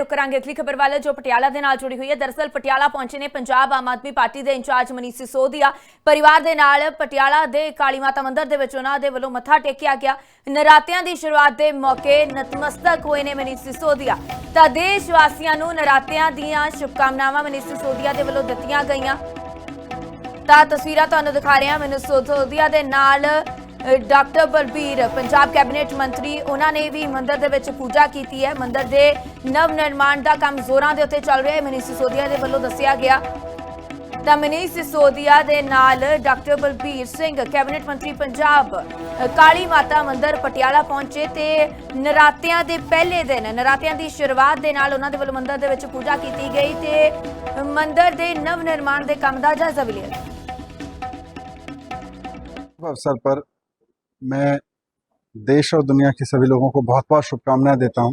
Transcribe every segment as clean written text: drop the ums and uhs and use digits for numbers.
रुख करांगे अगली खबर वाले जो पटियाला दे नाल जुड़ी हुई है। दरअसल पटियाला पहुंचे ने पंजाब आम आदमी पार्टी के इंचार्ज मनीष सिसोदिया परिवार के नाल पटियाला दे काली माता मंदिर दे विच उन्हां दे वल्लों मत्था टेकिया गया। नरातियां की शुरुआत के मौके नतमस्तक हुए ने मनीष सिसोदिया। तां देश वासियां नूं नरातियां दीआं शुभकामनावां मनीष सिसोदिया दे वल्लों दित्तियां गईयां। तां तस्वीरां तुहानूं दिखा रहे हैं। मनीष सिसोदिया दे नाल डॉक्टर बलबीर पंजाब कैबिनेट मंत्री उन्होंने भी मंदिर दे विच पूजा की है। मंदिर के नव निर्माण का काम जोरां दे उत्ते चल रहा है। मनीष सिसोदिया दे वल्लों दस्सिया गया। तां मनीष सिसोदिया दे नाल डॉक्टर बलबीर सिंह कैबिनेट मंत्री पंजाब काली माता मंदिर पटियाला पहुंचे ते नरातियां दे पहले दिन नरातियां दी शुरुआत दे नाल उन्हां दे वल्लों मंदिर दे विच पूजा की गई ते मंदिर दे नव निर्माण के काम का जायजा भी लिया। अवसर पर मैं देश और दुनिया के सभी लोगों को बहुत बहुत शुभकामनाएं देता हूं।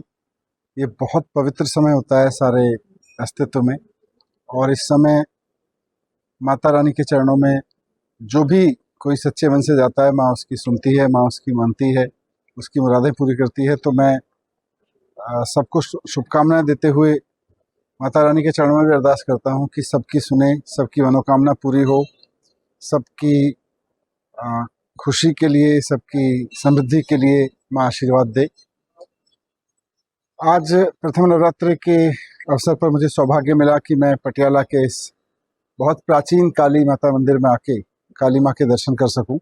ये बहुत पवित्र समय होता है सारे अस्तित्व में, और इस समय माता रानी के चरणों में जो भी कोई सच्चे मन से जाता है, माँ उसकी सुनती है, माँ उसकी मानती है, उसकी मुरादें पूरी करती है। तो मैं सबको शुभकामनाएं देते हुए माता रानी के चरणों में भी अरदास करता हूं कि सबकी सुने, सबकी मनोकामना पूरी हो, सबकी खुशी के लिए, सबकी समृद्धि के लिए माँ आशीर्वाद दे। आज प्रथम नवरात्रि के अवसर पर मुझे सौभाग्य मिला कि मैं पटियाला के इस बहुत प्राचीन काली माता मंदिर में आके काली माँ के दर्शन कर सकूं।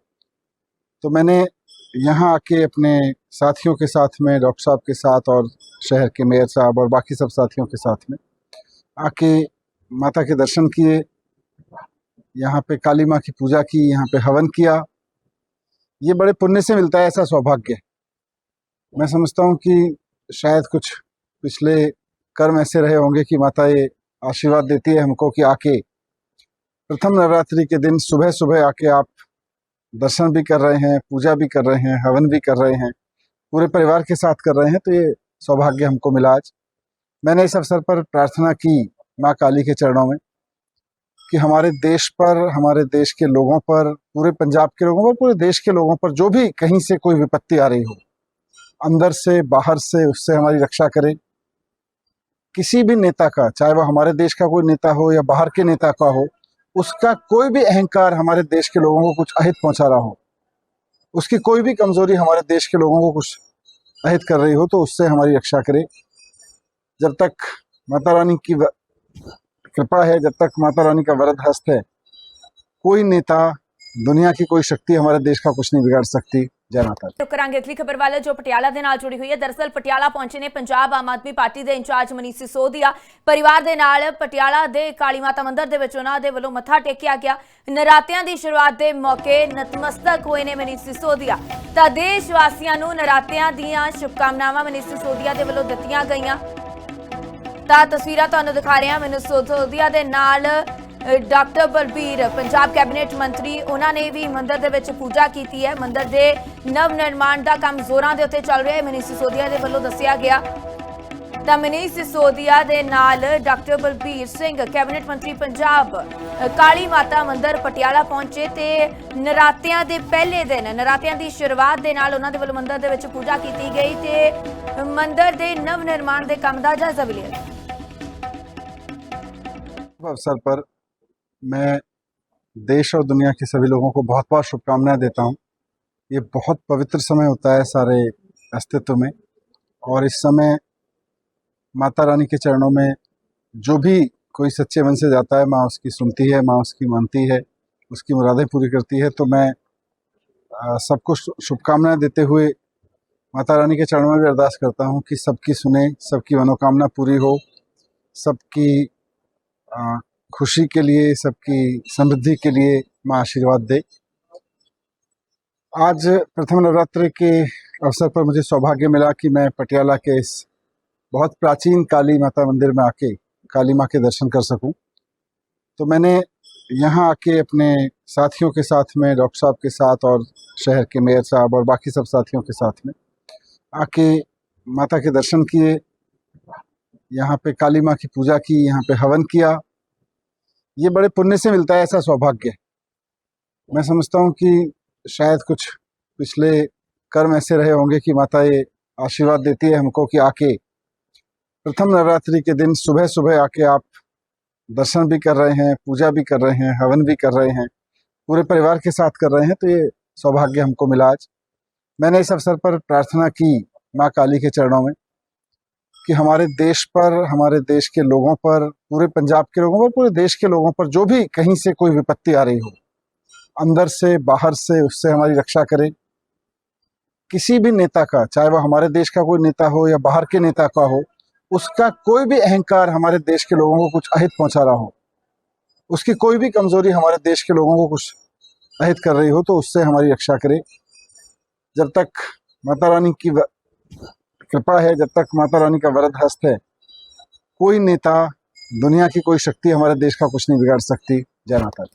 तो मैंने यहाँ आके अपने साथियों के साथ में, डॉक्टर साहब के साथ और शहर के मेयर साहब और बाकी सब साथियों के साथ में आके माता के दर्शन किए, यहाँ पे काली माँ की पूजा की, यहाँ पे हवन किया। ये बड़े पुण्य से मिलता है ऐसा सौभाग्य। मैं समझता हूँ कि शायद कुछ पिछले कर्म ऐसे रहे होंगे कि माता ये आशीर्वाद देती है हमको कि आके प्रथम नवरात्रि के दिन सुबह सुबह आके आप दर्शन भी कर रहे हैं, पूजा भी कर रहे हैं, हवन भी कर रहे हैं, पूरे परिवार के साथ कर रहे हैं। तो ये सौभाग्य हमको मिला आज। मैंने इस अवसर पर प्रार्थना की माँ काली के चरणों में कि हमारे देश पर, हमारे देश के लोगों पर, पूरे पंजाब के लोगों पर, पूरे देश के लोगों पर जो भी कहीं से कोई विपत्ति आ रही हो, अंदर से बाहर से, उससे हमारी रक्षा करे। किसी भी नेता का, चाहे वह हमारे देश का कोई नेता हो या बाहर के नेता का हो, उसका कोई भी अहंकार हमारे देश के लोगों को कुछ अहित पहुंचा रहा हो, उसकी कोई भी कमजोरी हमारे देश के लोगों को कुछ अहित कर रही हो, तो उससे हमारी रक्षा करे। जब तक माता रानी की कृपा है, जब तक माता रानी का वरद हस्त है, कोई नेता, दुनिया की कोई शक्ति हमारे देश का कुछ नहीं बिगाड़ सकती। जय माता दी। करांगे अगली खबर वाले जो पटियाला दे नाल जुड़ी हुई है। दरअसल पटियाला पहुंचे ने पंजाब आम आदमी पार्टी के इंचार्ज मनीष सिसोदिया परिवार के नाल पटियाला दे काली माता मंदिर दे विच उन्हां दे वल्लों मत्था टेकिया गया। नरातियां की शुरुआत के मौके नतमस्तक हुए ने मनीष सिसोदिया। तां देश वासियां नूं नरातियां दीआं शुभकामनावां मनीष सिसोदिया दे वल्लों दित्तियां गईयां। तां तस्वीरां तुहानूं दिखा रहे हैं। मनीष सिसोदिया दे नाल डॉक्टर बलबीर पंजाब कैबिनेट मंत्री उन्होंने भी मंदिर दे विच पूजा की है। मंदिर के नव निर्माण का काम जोरां दे उत्ते चल रहा है। मनीष सिसोदिया दे वल्लों दस्सिया गया। तां मनीष सिसोदिया दे नाल डॉक्टर बलबीर सिंह कैबिनेट मंत्री पंजाब काली माता मंदिर पटियाला पहुंचे ते नरातियां दे पहले दिन नरातियां दी शुरुआत दे नाल उन्हां दे वल्लों मंदिर दे विच पूजा की गई ते मंदिर के नव निर्माण के काम का जायजा भी लिया। अवसर पर मैं देश और दुनिया के सभी लोगों को बहुत बहुत शुभकामनाएं देता हूं। ये बहुत पवित्र समय होता है सारे अस्तित्व में, और इस समय माता रानी के चरणों में जो भी कोई सच्चे मन से जाता है, माँ उसकी सुनती है, माँ उसकी मानती है, उसकी मुरादें पूरी करती है। तो मैं सबको शुभकामनाएं देते हुए माता रानी के चरणों में भी अरदास करता हूँ कि सबकी सुने, सबकी मनोकामना पूरी हो, सबकी खुशी के लिए, सबकी समृद्धि के लिए माँ आशीर्वाद दे। आज प्रथम नवरात्रि के अवसर पर मुझे सौभाग्य मिला कि मैं पटियाला के इस बहुत प्राचीन काली माता मंदिर में आके काली माँ के दर्शन कर सकूं। तो मैंने यहाँ आके अपने साथियों के साथ में, डॉक्टर साहब के साथ और शहर के मेयर साहब और बाकी सब साथियों के साथ में आके माता के दर्शन किए, यहाँ पे काली माँ की पूजा की, यहाँ पे हवन किया। ये बड़े पुण्य से मिलता है ऐसा सौभाग्य। मैं समझता हूँ कि शायद कुछ पिछले कर्म ऐसे रहे होंगे कि माता ये आशीर्वाद देती है हमको कि आके प्रथम नवरात्रि के दिन सुबह सुबह आके आप दर्शन भी कर रहे हैं, पूजा भी कर रहे हैं, हवन भी कर रहे हैं, पूरे परिवार के साथ कर रहे हैं, तो ये सौभाग्य हमको मिला आज। मैंने इस अवसर पर प्रार्थना की माँ काली के चरणों में कि हमारे देश पर, हमारे देश के लोगों पर, पूरे पंजाब के लोगों पर, पूरे देश के लोगों पर जो भी कहीं से कोई विपत्ति आ रही हो, अंदर से बाहर से, उससे हमारी रक्षा करे। किसी भी नेता का, चाहे वह हमारे देश का कोई नेता हो या बाहर के नेता का हो, उसका कोई भी अहंकार हमारे देश के लोगों को कुछ अहित पहुंचा रहा हो, उसकी कोई भी कमजोरी हमारे देश के लोगों को कुछ अहित कर रही हो, तो उससे हमारी रक्षा करे। जब तक माता रानी की कृपा है, जब तक माता रानी का वरद हस्त है, कोई नेता, दुनिया की कोई शक्ति हमारे देश का कुछ नहीं बिगाड़ सकती। जय माता दी।